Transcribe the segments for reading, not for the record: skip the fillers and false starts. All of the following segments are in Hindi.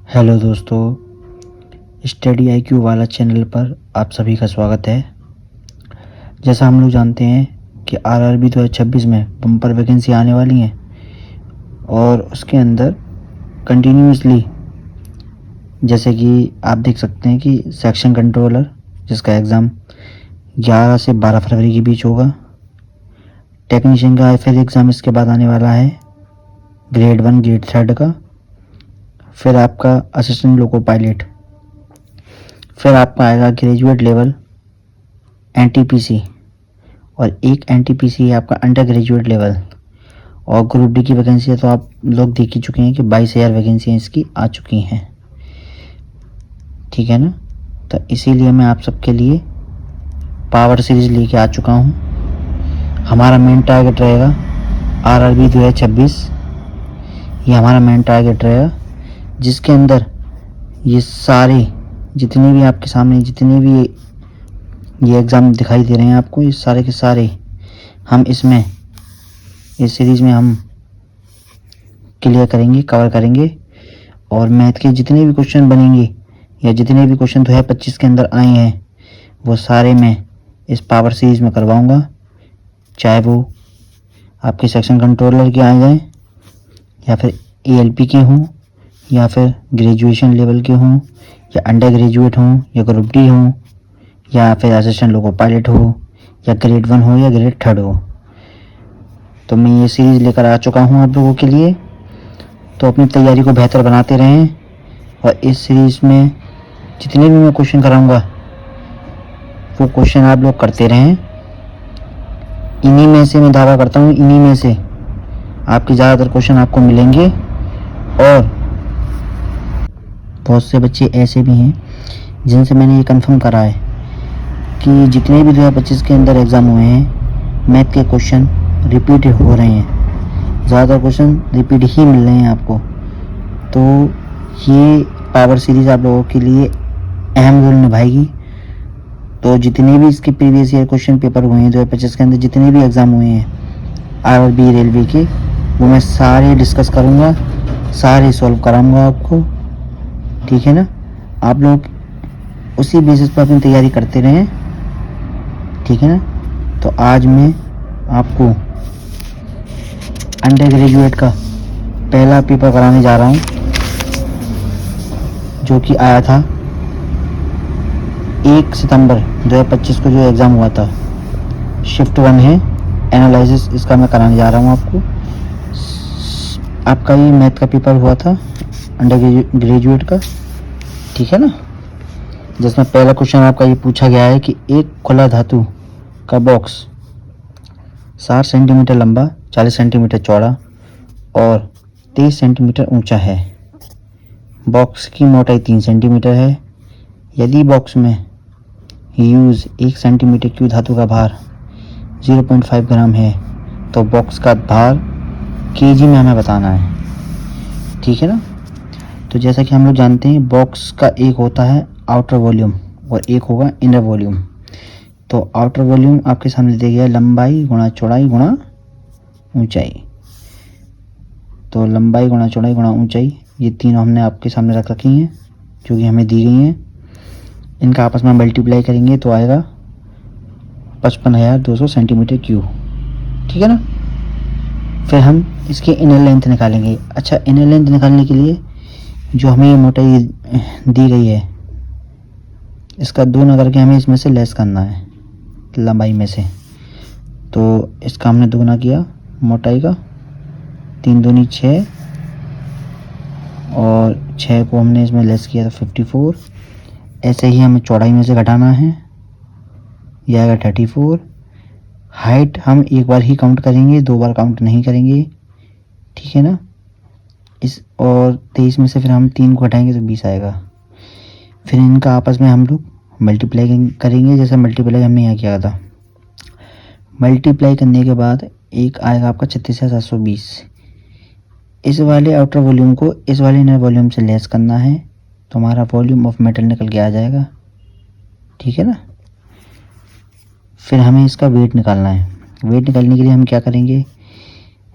हेलो दोस्तों, स्टडी आईक्यू वाला चैनल पर आप सभी का स्वागत है। जैसा हम लोग जानते हैं कि आरआरबी 2026 में बम्पर वैकेंसी आने वाली हैं और उसके अंदर कंटिन्यूसली जैसे कि आप देख सकते हैं कि सेक्शन कंट्रोलर जिसका एग्ज़ाम 11 से 12 फरवरी के बीच होगा। टेक्नीशियन का फिर एग्ज़ाम इसके बाद आने वाला है, ग्रेड 1 ग्रेड 3 का। फिर आपका असिस्टेंट लोको पायलट, फिर आपका आएगा ग्रेजुएट लेवल एनटीपीसी और एक एनटीपीसी है आपका अंडर ग्रेजुएट लेवल। और ग्रुप डी की वैकेंसी है तो आप लोग देख ही चुके हैं कि 22,000 वैकेंसियाँ इसकी आ चुकी हैं, ठीक है ना। तो इसीलिए मैं आप सबके लिए पावर सीरीज लेके आ चुका हूँ। हमारा मेन टारगेट रहेगा आरआरबी 2026, ये हमारा मेन टारगेट रहेगा, जिसके अंदर ये सारे जितने भी आपके सामने जितने भी ये एग्ज़ाम दिखाई दे रहे हैं आपको, ये सारे के सारे हम इसमें इस सीरीज़ में हम क्लियर करेंगे, कवर करेंगे। और मैथ के जितने भी क्वेश्चन बनेंगे या जितने भी क्वेश्चन 2025 के अंदर आए हैं वो सारे मैं इस पावर सीरीज़ में करवाऊँगा, चाहे वो आपके सेक्शन कंट्रोलर के आ जाएँ या फिर एएलपी के हों या फिर ग्रेजुएशन लेवल के हों या अंडर ग्रेजुएट हों या ग्रुप डी हों या फिर असिस्टेंट लोको पायलट हो या ग्रेड 1 हो या ग्रेड 3 हो। तो मैं ये सीरीज़ लेकर आ चुका हूँ आप लोगों के लिए। तो अपनी तैयारी को बेहतर बनाते रहें और इस सीरीज़ में जितने भी मैं क्वेश्चन कराऊंगा वो क्वेश्चन आप लोग करते रहें। इन्हीं में से मैं दावा करता हूँ, इन्हीं में से आपके ज़्यादातर क्वेश्चन आपको मिलेंगे। और बहुत से बच्चे ऐसे भी हैं जिनसे मैंने ये कंफर्म करा है कि जितने भी 2025 के अंदर एग्ज़ाम हुए हैं मैथ के क्वेश्चन रिपीट हो रहे हैं, ज़्यादातर क्वेश्चन रिपीट ही मिल रहे हैं आपको। तो ये पावर सीरीज़ आप लोगों के लिए अहम रोल निभाएगी। तो जितने भी इसके प्रीवियस ईयर क्वेश्चन पेपर हुए हैं 2025 के अंदर, जितने भी एग्ज़ाम हुए हैं आरआरबी रेलवे के, वो मैं सारे डिस्कस करूँगा, सारे सॉल्व कराऊँगा आपको, ठीक है ना। आप लोग उसी बेसिस पर अपनी तैयारी करते रहें, ठीक है ना। तो आज मैं आपको अंडर ग्रेजुएट का पहला पेपर कराने जा रहा हूँ, जो कि आया था 1 सितंबर 2025 को जो एग्ज़ाम हुआ था। शिफ्ट 1 है एनालिसिस, इसका मैं कराने जा रहा हूँ आपको। आपका ये मैथ का पेपर हुआ था अंडर ग्रेजुएट का, ठीक है ना, जिसमें पहला क्वेश्चन आपका ये पूछा गया है कि एक खुला धातु का बॉक्स 60 सेंटीमीटर लंबा, 40 सेंटीमीटर चौड़ा और 23 सेंटीमीटर ऊंचा है। बॉक्स की मोटाई 3 सेंटीमीटर है। यदि बॉक्स में यूज़ 1 सेंटीमीटर क्यूब धातु का भार 0.5 ग्राम है तो बॉक्स का भार केजी में हमें बताना है, ठीक है ना। तो जैसा कि हम लोग जानते हैं बॉक्स का एक होता है आउटर वॉल्यूम और एक होगा इनर वॉल्यूम। तो आउटर वॉल्यूम आपके सामने दिया गया है, लंबाई गुणा चौड़ाई गुणा ऊंचाई। तो लंबाई गुणा चौड़ाई गुणा ऊंचाई, ये तीनों हमने आपके सामने रख रखी हैं जो कि हमें दी गई हैं। इनका आपस में मल्टीप्लाई करेंगे तो आएगा 55,200 सेंटीमीटर क्यूब, ठीक है ना। फिर हम इसके इनर लेंथ निकालेंगे। अच्छा, इनर लेंथ निकालने के लिए जो हमें ये मोटाई दी गई है इसका 2 न करके हमें इसमें से लेस करना है लंबाई में से। तो इसका हमने 2 गुना किया मोटाई का, 3 दूनी 6 और 6 को हमने इसमें लेस किया तो 54। ऐसे ही हमें चौड़ाई में से घटाना है, यह आएगा 34। हाइट हम एक बार ही काउंट करेंगे, 2 बार काउंट नहीं करेंगे, ठीक है ना। इस और 23 में से फिर हम 3 को घटाएंगे तो 20 आएगा। फिर इनका आपस में हम लोग मल्टीप्लाई करेंगे, जैसे मल्टीप्लाई हमने यहाँ किया था। मल्टीप्लाई करने के बाद एक आएगा आपका 36,720। इस वाले आउटर वॉल्यूम को इस वाले इनर वॉल्यूम से लेस करना है तो हमारा वॉल्यूम ऑफ मेटल निकल के आ जाएगा, ठीक है ना। फिर हमें इसका वेट निकालना है। वेट निकालने के लिए हम क्या करेंगे,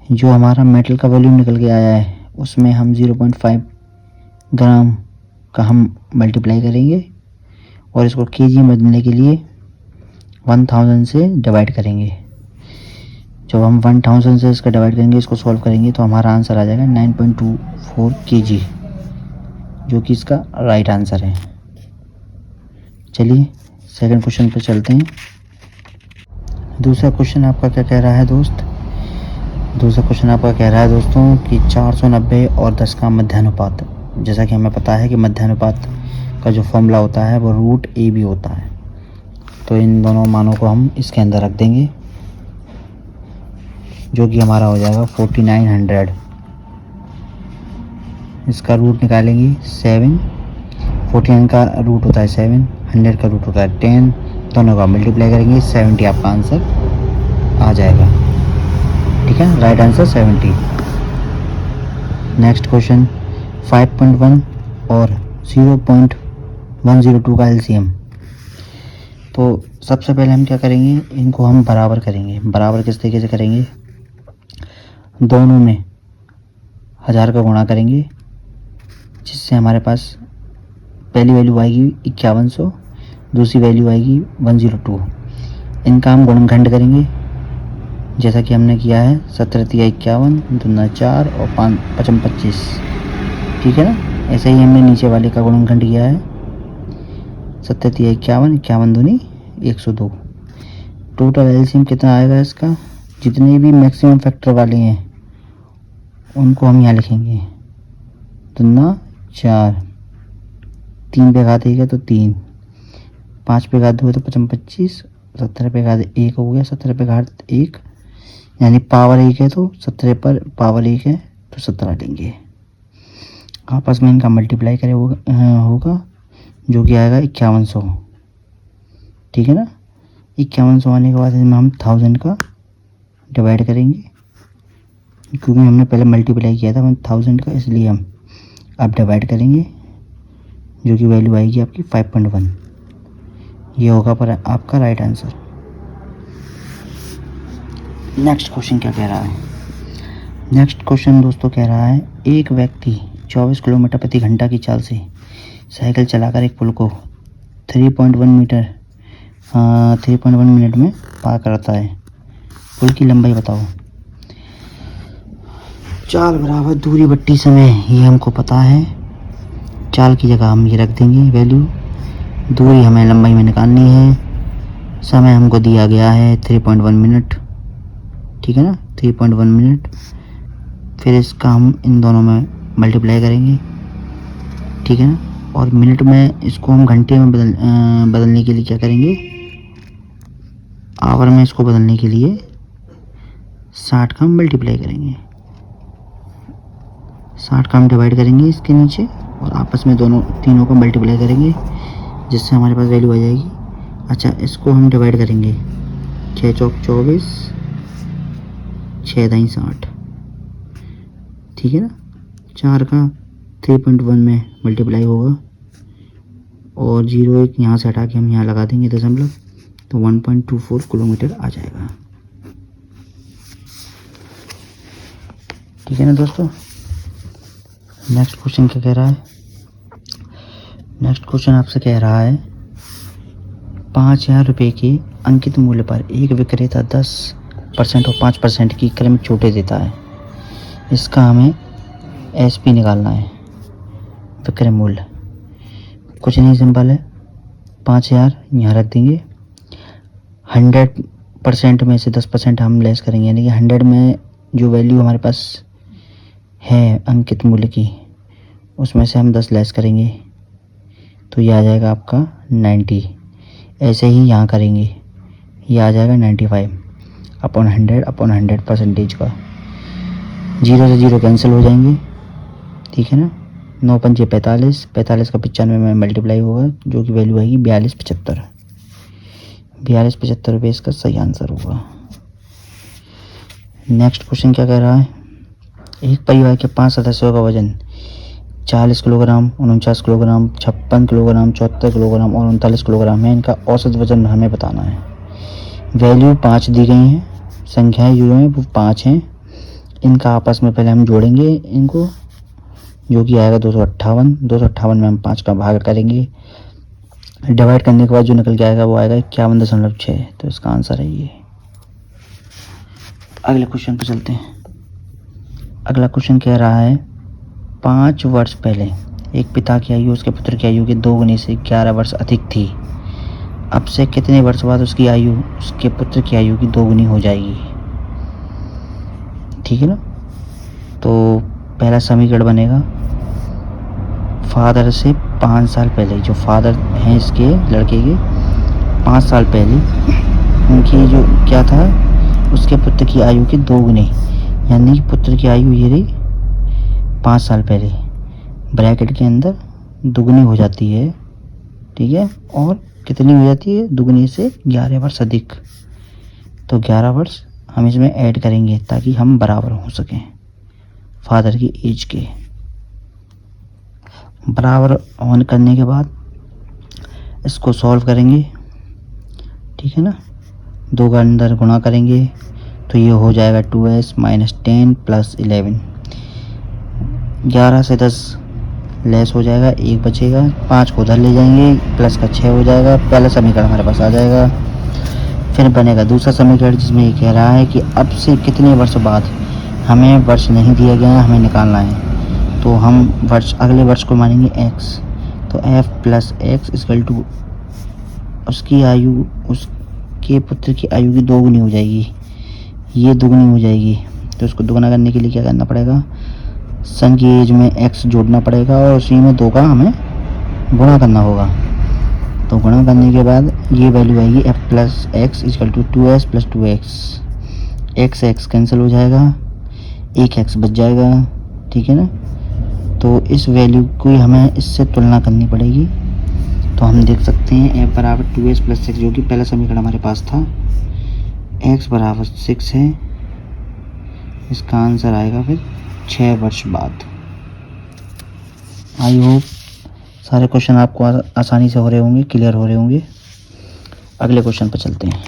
जो हमारा मेटल का वॉल्यूम निकल के आया है उसमें हम 0.5 ग्राम का हम मल्टीप्लाई करेंगे और इसको केजी में बदलने के लिए 1000 से डिवाइड करेंगे। जब हम 1000 से इसका डिवाइड करेंगे, इसको सॉल्व करेंगे, तो हमारा आंसर आ जाएगा 9.24 kg, जो कि इसका राइट आंसर है। चलिए सेकंड क्वेश्चन पर चलते हैं। दूसरा क्वेश्चन आपका क्या कह रहा है दोस्त? दूसरा क्वेश्चन आपका कह रहा है दोस्तों कि 490 और 10 का मध्यानुपात। जैसा कि हमें पता है कि मध्यानुपात का जो फॉर्मूला होता है वो √AB होता है। तो इन दोनों मानों को हम इसके अंदर रख देंगे, जो कि हमारा हो जाएगा 4900। इसका रूट निकालेंगे 7। 49 का रूट होता है 7, 100 का रूट होता है 10। दोनों का मल्टीप्लाई करेंगे, 70 आपका आंसर आ जाएगा। ठीक है, राइट आंसर 70। नेक्स्ट क्वेश्चन 5.1 और 0.102 का एलसीएम। तो सबसे पहले हम क्या करेंगे, इनको हम बराबर करेंगे। बराबर किस तरीके से करेंगे? दोनों में 1000 का गुणा करेंगे, जिससे हमारे पास पहली वैल्यू आएगी 5100, दूसरी वैल्यू आएगी 102। इनका हम गुणनखंड करेंगे, जैसा कि हमने किया है 17 × 51, 2 4 और 5 5 25। ठीक है ना, ऐसे ही हमने नीचे वाले का गुणनखंड किया है 17 × 51, 51 दूनी 102। टोटल एलसीएम कितना आएगा इसका? जितने भी मैक्सिमम फैक्टर वाले हैं उनको हम यहाँ लिखेंगे। 2 4, 3 पे घात 1 है तो 3, 5 पे घात 2 है तो 5 25, 17 पे घात 1 हो गया, 17 पे घात 1 यानी पावर 1 है तो 17 पर पावर 1 है तो 17 लेंगे। आपस में इनका मल्टीप्लाई करे होगा, जो कि आएगा 5100। ठीक है ना, 5100 आने के बाद इसमें हम 1000 का डिवाइड करेंगे, क्योंकि हमने पहले मल्टीप्लाई किया था 1000 का, इसलिए हम अब डिवाइड करेंगे, जो कि वैल्यू आएगी आपकी 5.1। ये होगा पर आपका राइट आंसर। नेक्स्ट क्वेश्चन क्या कह रहा है? नेक्स्ट क्वेश्चन दोस्तों कह रहा है, एक व्यक्ति 24 किलोमीटर प्रति घंटा की चाल से साइकिल चलाकर एक पुल को 3.1 मिनट में पार करता है। पुल की लंबाई बताओ। चाल बराबर दूरी बट्टी समय, ये हमको पता है। चाल की जगह हम ये रख देंगे वैल्यू। दूरी हमें लंबाई में निकालनी है। समय हमको दिया गया है 3.1 मिनट। ठीक है ना, 3.1 मिनट। फिर इसका हम इन दोनों में मल्टीप्लाई करेंगे। ठीक है ना, और मिनट में इसको हम घंटे में बदलने के लिए क्या करेंगे, आवर में इसको बदलने के लिए 60 का हम मल्टीप्लाई करेंगे। 60 का हम डिवाइड करेंगे इसके नीचे और आपस में तीनों को मल्टीप्लाई करेंगे, जिससे हमारे पास वैल्यू आ जाएगी। अच्छा, इसको हम डिवाइड करेंगे 6 चौक 24, 6 दाई 60। ठीक है ना, 4 का 3.1 में मल्टीप्लाई होगा और 0 1 यहाँ से हटा के हम यहाँ लगा देंगे दशमलव, तो 1.24 किलोमीटर आ जाएगा। ठीक है ना दोस्तों। नेक्स्ट क्वेश्चन क्या कह रहा है? नेक्स्ट क्वेश्चन आपसे कह रहा है, 5000 रुपये के अंकित मूल्य पर एक विक्रेता 10% और 5% की क्रमिक छूटें देता है। इसका हमें एसपी निकालना है, विक्रय मूल्य। कुछ नहीं, सिंपल है। 5000 यहाँ रख देंगे। 100% में से 10% हम लेस करेंगे, यानी कि 100 में जो वैल्यू हमारे पास है अंकित मूल्य की, उसमें से हम 10 लेस करेंगे, तो ये आ जाएगा आपका 90। ऐसे ही यहाँ करेंगे, ये आ जाएगा 95 अपॉन 100 का। 0 से 0 कैंसिल हो जाएंगे। ठीक है ना, 9 पंजे 45, 45 का 95 में मल्टीप्लाई होगा, जो कि वैल्यू आएगी 4275। 4275 रुपये इसका सही आंसर होगा। नेक्स्ट क्वेश्चन क्या कह रहा है, एक परिवार के 5 सदस्यों का वजन 40 किलोग्राम, 49 किलोग्राम, 56 किलोग्राम, 74 किलोग्राम और 39 किलोग्राम है। इनका औसत वजन हमें बताना है। वैल्यू 5 दी गई हैं, संख्याएं जो हैं वो 5 हैं। इनका आपस में पहले हम जोड़ेंगे, इनको जो कि आएगा 258। 258 में हम 5 का भाग करेंगे, डिवाइड करने के बाद जो निकल के आएगा वो आएगा 51.6। तो इसका आंसर है ये। अगले क्वेश्चन पे चलते हैं। अगला क्वेश्चन कह रहा है 5 वर्ष पहले एक पिता की आयु उसके पुत्र की आयु के 2 गुने से 11 वर्ष अधिक थी। अब से कितने वर्ष बाद उसकी आयु उसके पुत्र की आयु की 2 गुनी हो जाएगी। ठीक है ना। तो पहला समीकरण बनेगा फादर से 5 साल पहले, जो फादर हैं इसके लड़के के 5 साल पहले उनकी जो क्या था, उसके पुत्र की आयु के 2 गुने, यानी कि पुत्र की आयु ये रही 5 साल पहले, ब्रैकेट के अंदर दुगनी हो जाती है। ठीक है। और कितनी हो जाती है? दुगनी से 11 वर्ष अधिक। तो 11 वर्ष हम इसमें ऐड करेंगे ताकि हम बराबर हो सकें फादर की एज के। बराबर ऑन करने के बाद इसको सॉल्व करेंगे। ठीक है ना। 2 का अंदर गुणा करेंगे तो ये हो जाएगा 2s माइनस 10 प्लस 11। 11 से 10 लेस हो जाएगा, 1 बचेगा, 5 को उधर ले जाएंगे, प्लस का 6 हो जाएगा। पहला समीकरण हमारे पास आ जाएगा। फिर बनेगा दूसरा समीकरण जिसमें ये कह रहा है कि अब से कितने वर्ष बाद, हमें वर्ष नहीं दिया गया है, हमें निकालना है। तो हम वर्ष, अगले वर्ष को मानेंगे x। तो f plus x equal to उसकी आयु उसके पुत्र की आयु की 2 गुनी हो जाएगी, ये दुगनी हो जाएगी। तो उसको दुगना करने के लिए क्या करना पड़ेगा, सन की एज में x जोड़ना पड़ेगा और उसी में 2 का हमें गुणा करना होगा। तो गुणा करने के बाद ये वैल्यू आएगी f plus x equal to 2s plus 2x। x cancel हो जाएगा, एक x बच जाएगा। ठीक है ना। तो इस वैल्यू को हमें इससे तुलना करनी पड़ेगी। तो हम देख सकते हैं f बराबर 2s प्लस 6, जो कि पहला समीकरण हमारे पास था, x बराबर 6 है। इसका आंसर आएगा फिर 6 वर्ष बाद। आई होप सारे क्वेश्चन आपको आसानी से हो रहे होंगे, क्लियर हो रहे होंगे। अगले क्वेश्चन पर चलते हैं।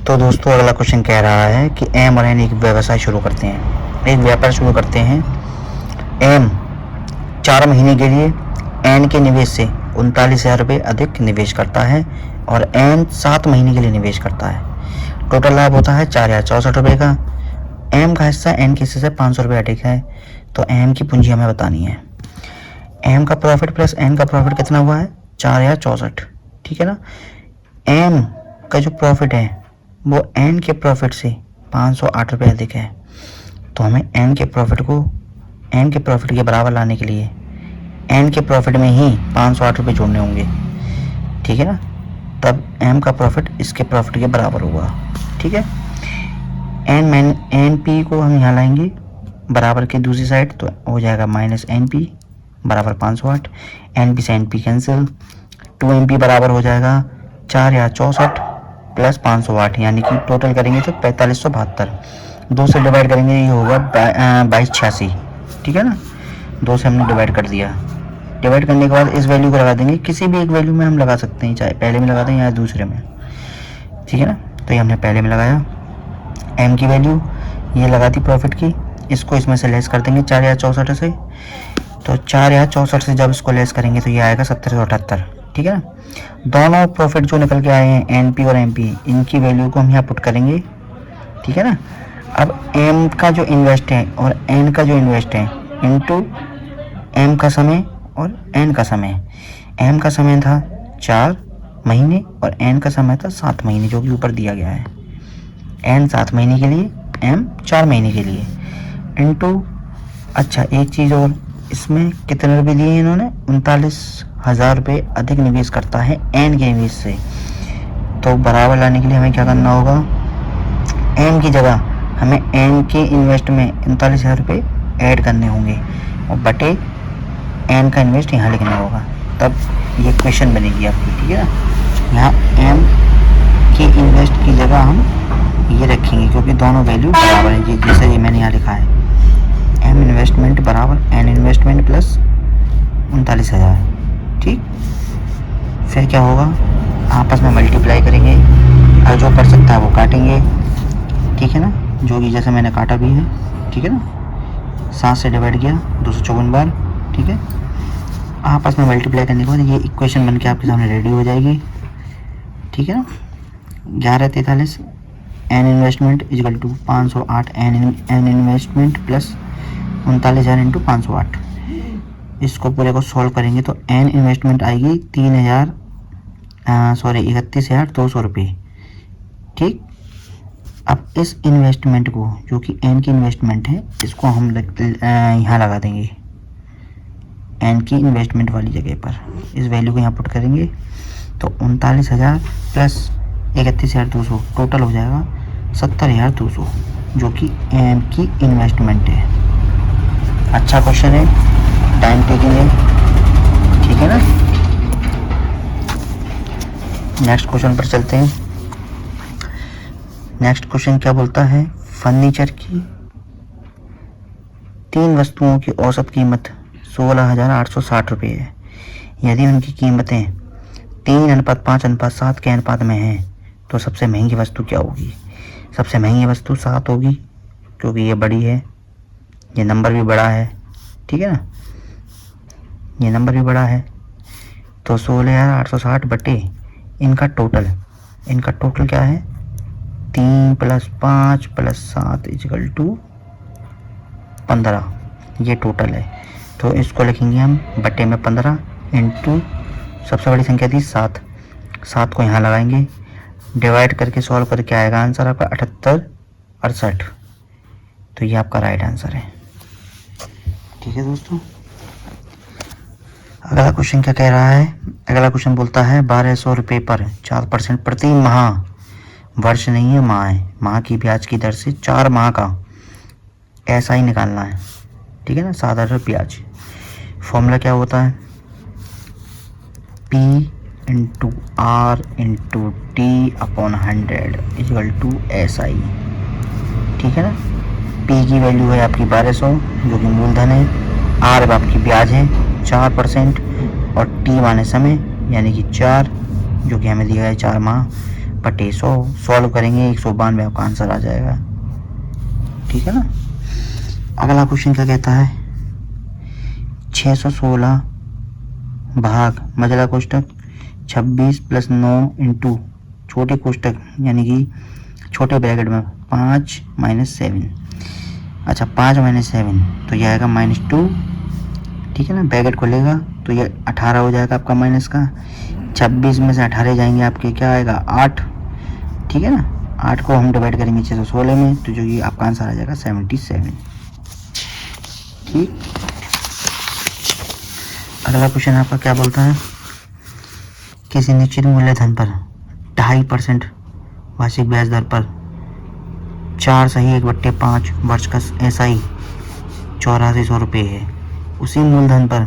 तो दोस्तों अगला क्वेश्चन कह रहा है कि एम और एन एक व्यवसाय शुरू करते हैं, एक व्यापार शुरू करते हैं। एम 4 महीने के लिए एन के निवेश से 39,000 रुपये अधिक निवेश करता है और एन 7 महीने के लिए निवेश करता है। टोटल लाभ होता है 4,064 रुपये का। एम का हिस्सा एन के हिस्से से 500 रुपये अधिक है। तो एम की पूंजी हमें बतानी है। एम का प्रॉफिट प्लस एन का प्रॉफिट कितना हुआ है? 4,064। ठीक है ना। एम का जो प्रॉफिट है वो एन के प्रॉफिट से 508 रुपये अधिक है। तो हमें एन के प्रॉफिट के बराबर लाने के लिए एन के प्रॉफिट में ही 508 रुपये जोड़ने होंगे। ठीक है ना। तब एम का प्रॉफिट इसके प्रॉफिट के बराबर होगा। ठीक है। एन पी को हम यहाँ लाएंगे बराबर के दूसरी साइड, तो हो जाएगा माइनस एन पी बराबर 508। एन पी से एन पी कैंसिल, 2MP बराबर हो जाएगा 4,064 प्लस 508, यानी कि टोटल करेंगे तो 4572। 2 से डिवाइड करेंगे, ये होगा 2286। ठीक है ना। 2 से हमने डिवाइड कर दिया। डिवाइड करने के बाद इस वैल्यू को लगा देंगे, किसी भी एक वैल्यू में हम लगा सकते हैं, चाहे पहले में लगा दें या दूसरे में। ठीक है ना। तो ये हमने पहले में लगाया, एम की वैल्यू ये लगा दी प्रॉफिट की, इसको इसमें से लेस कर देंगे 4,064 से। तो 4,064 से जब इसको लेस करेंगे तो ये आएगा 1778। ठीक है ना। दोनों प्रॉफिट जो निकल के आए हैं एन पी और एम पी, इनकी वैल्यू को हम यहाँ पुट करेंगे। ठीक है ना। अब एम का जो इन्वेस्ट है और एन का जो इन्वेस्ट है इनटू एम का समय और एन का समय। एम का समय था 4 महीने और एन का समय था 7 महीने, जो कि ऊपर दिया गया है। एन 7 महीने के लिए, एम 4 महीने के लिए, इनटू अच्छा एक चीज़ और, इसमें कितने रुपये दिए इन्होंने? 39,000 रुपये अधिक निवेश करता है एन के निवेश से। तो बराबर लाने के लिए हमें क्या करना होगा, एम की जगह हमें एन के इन्वेस्ट में 39,000 रुपये ऐड करने होंगे और बटे एन का इन्वेस्ट यहाँ लिखना होगा, तब ये क्वेश्चन बनेगी आपकी। ठीक है ना। यहाँ एम के इन्वेस्ट की जगह हम ये रखेंगे क्योंकि दोनों वैल्यू बराबर है। जैसे ये मैंने यहाँ लिखा है, एम इन्वेस्टमेंट बराबर एन इन्वेस्टमेंट प्लस 39,000। ठीक। फिर क्या होगा, आपस में मल्टीप्लाई करेंगे और जो कर सकता है वो काटेंगे। ठीक है ना। जो कि जैसे मैंने काटा भी है। ठीक है ना। 7 से डिवाइड किया 254 बार, ठीक है। आपस में मल्टीप्लाई करने के बाद ये इक्वेशन बन के आपके सामने रेडी हो जाएगी, ठीक है ना। 1143 n investment is equal to 508 n investment plus 39,000 into 508। इसको पूरे को सॉल्व करेंगे तो एन इन्वेस्टमेंट आएगी 31,200 रुपये, ठीक। अब इस इन्वेस्टमेंट को, जो कि एन की इन्वेस्टमेंट है, इसको हम यहाँ लगा देंगे एन की इन्वेस्टमेंट वाली जगह पर। इस वैल्यू को यहाँ पुट करेंगे तो 39,000 प्लस 31,200 टोटल हो जाएगा 70,200, जो कि एन की इन्वेस्टमेंट है। अच्छा क्वेश्चन है, टाइम टेकिंग है, ठीक है ना। नेक्स्ट क्वेश्चन पर चलते हैं। नेक्स्ट क्वेश्चन क्या बोलता है, फर्नीचर की 3 वस्तुओं की औसत कीमत 16,860 रुपये है। यदि उनकी कीमतें 3:5:7 के अनुपात में हैं तो सबसे महंगी वस्तु क्या होगी। सबसे महंगी वस्तु 7 होगी, क्योंकि ये बड़ी है, ये नंबर भी बड़ा है, ठीक है ना, ये नंबर भी बड़ा है। तो 16,860 बटे इनका टोटल क्या है, 3 + 5 + 7 इक्वल टू 15, ये टोटल है। तो इसको लिखेंगे हम बटे में 15 इंटू सबसे बड़ी संख्या थी 7 को यहाँ लगाएंगे, डिवाइड करके सॉल्व करके आएगा आंसर आपका 7868। तो ये आपका राइट आंसर है, ठीक है दोस्तों। अगला क्वेश्चन क्या कह रहा है, अगला क्वेश्चन बोलता है 1200 रुपये पर 4% प्रति माह, वर्ष नहीं है माह है, माह की ब्याज की दर से 4 माह का ऐसा ही निकालना है, ठीक है ना, साधारण ब्याज। फॉर्मूला क्या होता है, P × R × T/100 equal to SI, ठीक है ना। P की वैल्यू है आपकी 1200 जो कि मूलधन है, R आपकी ब्याज है 4% और T माने समय यानी कि 4 जो कि हमें दिया है 4 माह बटे 100। सॉल्व करेंगे 192 आपका आंसर आ जाएगा, ठीक है ना। अगला क्वेश्चन क्या कहता है, 616 भाग मझला कोष्टक 26 + 9 इंटू छोटे कोष्टक यानी कि छोटे ब्रैकेट में 5 - 7। अच्छा 5 - 7 तो ये आएगा -2, ठीक है ना। ब्रैकेट खोलेगा तो ये 18 हो जाएगा आपका माइनस का, 26 में से 18 जाएंगे आपके क्या आएगा 8, ठीक है ना। 8 को हम डिवाइड करेंगे 616 में तो जो ये आपका आंसर आ जाएगा 77, ठीक। अगला क्वेश्चन आपका क्या बोलता है, किसी निश्चित मूलधन पर 2.5% वार्षिक ब्याज दर पर 4/1/5 वर्ष का SI 8400 रुपये है। उसी मूलधन पर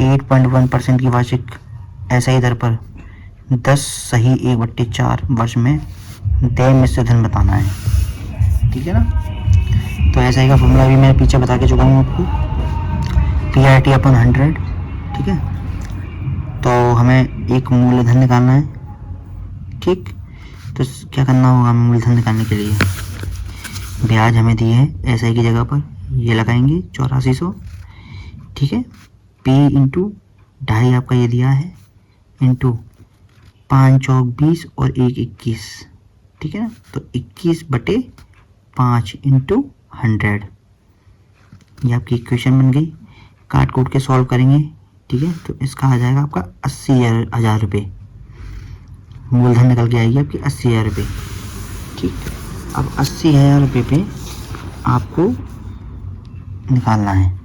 8.1% की वार्षिक SI दर पर 10/1/4 वर्ष में देय मिश्र धन बताना है, ठीक है ना। तो SI का फॉर्मूला भी मैं पीछे बता के चुका हूँ आपको, PRT/100, ठीक है। तो हमें एक मूलधन निकालना है, ठीक। तो क्या करना होगा हमें मूलधन निकालने के लिए, ब्याज हमें दी है SI की जगह पर ये लगाएंगे 8400, ठीक है। P × 2.5 आपका ये दिया है इंटू 5 × 20 और 1 × 21, ठीक है ना। तो 21/5 × 100 ये आपकी इक्वेशन बन गई। काट कूट के सॉल्व करेंगे, ठीक है। तो इसका आ जाएगा आपका 80,000 रुपये, मूलधन निकल के आएगी आपकी 80,000 रुपये, ठीक। अब 80,000 रुपये पे आपको निकालना है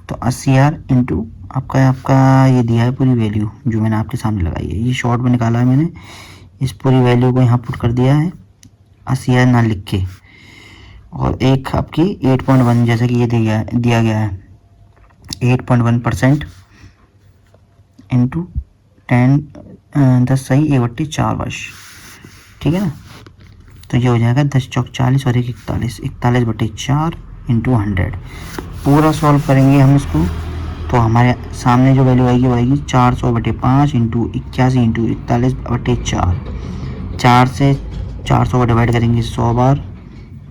तो 80,000 इंटू आपका ये दिया है पूरी वैल्यू जो मैंने आपके सामने लगाई है, ये शॉर्ट में निकाला है मैंने, इस पूरी वैल्यू को यहाँ पुट कर दिया है 80,000 ना लिख के, और एक आपकी 8.1 जैसे कि ये दिया गया है 8.1% इंटू 10/1/4 वर्ष, ठीक है ना। तो ये हो जाएगा 10 × 40 और 1 × 41, 41/4 इंटू 100। पूरा सॉल्व करेंगे हम इसको तो हमारे सामने जो वैल्यू आएगी वो आएगी 400/5 इंटू 81 इंटू 41/4। 4 से 400 को डिवाइड करेंगे 100 बार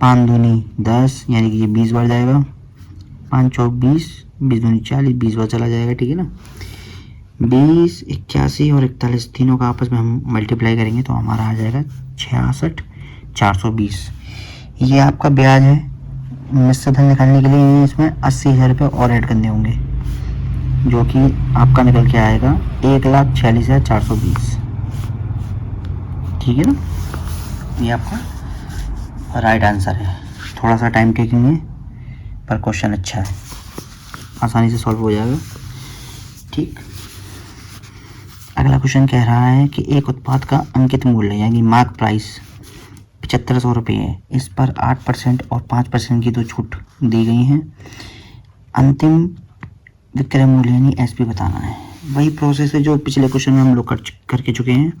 5 दूनी 10, यानी कि ये 20 बढ़ जाएगा। 5 चौक 20, 20 दूनी 40, 20 बार चला जाएगा, ठीक है ना। 20, 81 और 41 तीनों का आपस में हम मल्टीप्लाई करेंगे तो हमारा आ जाएगा 66,420। ये आपका ब्याज है। मिश्र धन निकालने के लिए इसमें 80,000 रुपये और ऐड करने होंगे, जो कि आपका निकल के आएगा 1,46,420, ठीक है ना। ये आपका राइट आंसर है। थोड़ा सा टाइम टेकिंग है पर क्वेश्चन अच्छा है, आसानी से सॉल्व हो जाएगा, ठीक। अगला क्वेश्चन कह रहा है कि एक उत्पाद का अंकित मूल्य यानी मार्क प्राइस 7500 रुपये है। इस पर 8% और 5% की दो छूट दी गई हैं। अंतिम विक्रय मूल्य यानी एसपी बताना है। वही प्रोसेस है जो पिछले क्वेश्चन में हम लोग करके चुके हैं।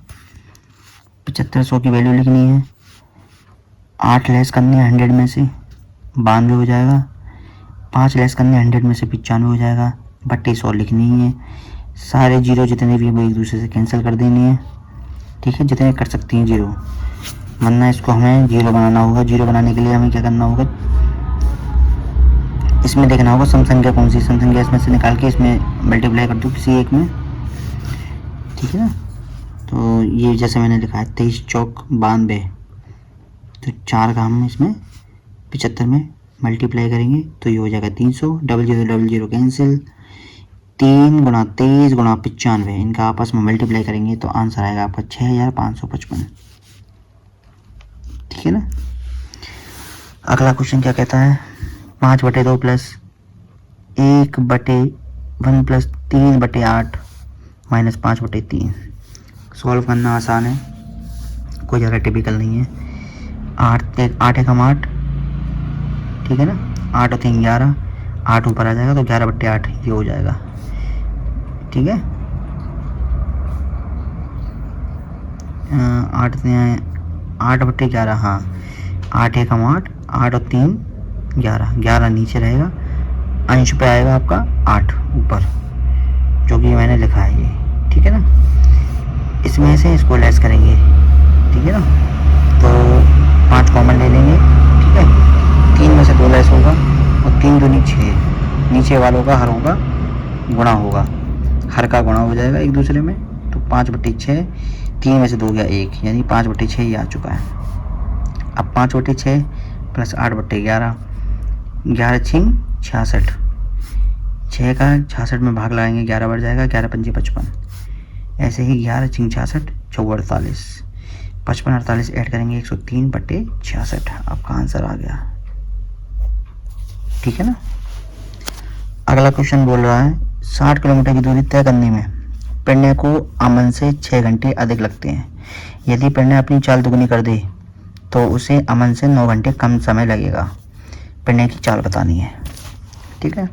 7500 की वैल्यू लिखनी है, 8 लेस करनी है 100 में से 92 हो जाएगा, 5 लेस करनी है 100 में से 95 हो जाएगा, बट्टे 100 लिखनी है। सारे जीरो जितने भी वो एक दूसरे से कैंसिल कर देनी है, ठीक है, जितने कर सकती हैं जीरो, वरना इसको हमें जीरो बनाना होगा। जीरो बनाने के लिए हमें क्या करना होगा, इसमें देखना होगा सम संख्या कौन सी, सम संख्या इसमें से निकाल के इसमें मल्टीप्लाई कर दो किसी एक में, ठीक है ना। तो ये जैसे मैंने लिखा है 23 चौक 92, तो 4 का हम इसमें 75 में मल्टीप्लाई करेंगे तो ये हो जाएगा 300, डबल जीरो कैंसिल, 3 गुणा 23 गुणा 95, इनका आपस में मल्टीप्लाई करेंगे तो आंसर आएगा आपका 6555, ठीक है ना। अगला क्वेश्चन क्या कहता है, 5/2 प्लस 1/1 प्लस 3/8 माइनस 5/3। सॉल्व करना आसान है, कोई ज़्यादा टिपिकल नहीं है। 8 एक 8, ठीक है ना। 8 और 3 11, 8 ऊपर आ जाएगा तो 11/8 ये हो जाएगा, ठीक है। 8/11, हाँ 8 1 8, 8 और 3 11, 11 नीचे रहेगा, अंश पे आएगा आपका 8 ऊपर, जो कि मैंने लिखा है ये, ठीक है ना। इसमें से इसको लेस करेंगे, ठीक है ना, तो 5 कॉमन ले लेंगे, ठीक है। 3 में से 2 लेस होगा और 3 दूनी 6, नीचे वालों का हरों का गुणा होगा, हर का गुणा हो जाएगा एक दूसरे में, तो 5/6, 3 में से 2 गया 1, यानी 5/6 ये आ चुका है। अब 5/6 प्लस 8/11, 11 6 66, 6 का 66 में भाग लगाएंगे 11 बढ़ जाएगा, 11 5 55, ऐसे ही 11 6 66 4 48, 55 48 ऐड करेंगे 103/66, आपका आंसर आ गया, ठीक है ना। अगला क्वेश्चन बोल रहा है 60 किलोमीटर की दूरी तय करने में पिण्य को अमन से 6 घंटे अधिक लगते हैं। यदि पिण्य अपनी चाल दुगनी कर दे तो उसे अमन से 9 घंटे कम समय लगेगा। पिण्य की चाल बतानी है, ठीक है।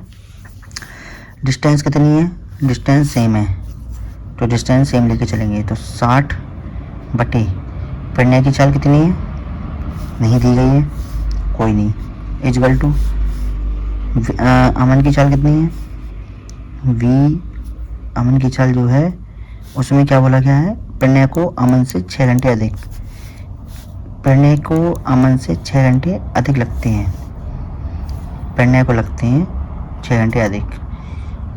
डिस्टेंस कितनी है, डिस्टेंस सेम है तो डिस्टेंस सेम लेके चलेंगे, तो 60 बटे पिण्य की चाल कितनी है, नहीं दी गई है, कोई नहीं, इजगल टू अमन की चाल कितनी है, वी अमन की चाल जो है उसमें क्या बोला गया है, पिण्य को अमन से 6 घंटे अधिक, पिण्य को अमन से 6 घंटे अधिक लगते हैं, पिण्य को लगते हैं 6 घंटे अधिक,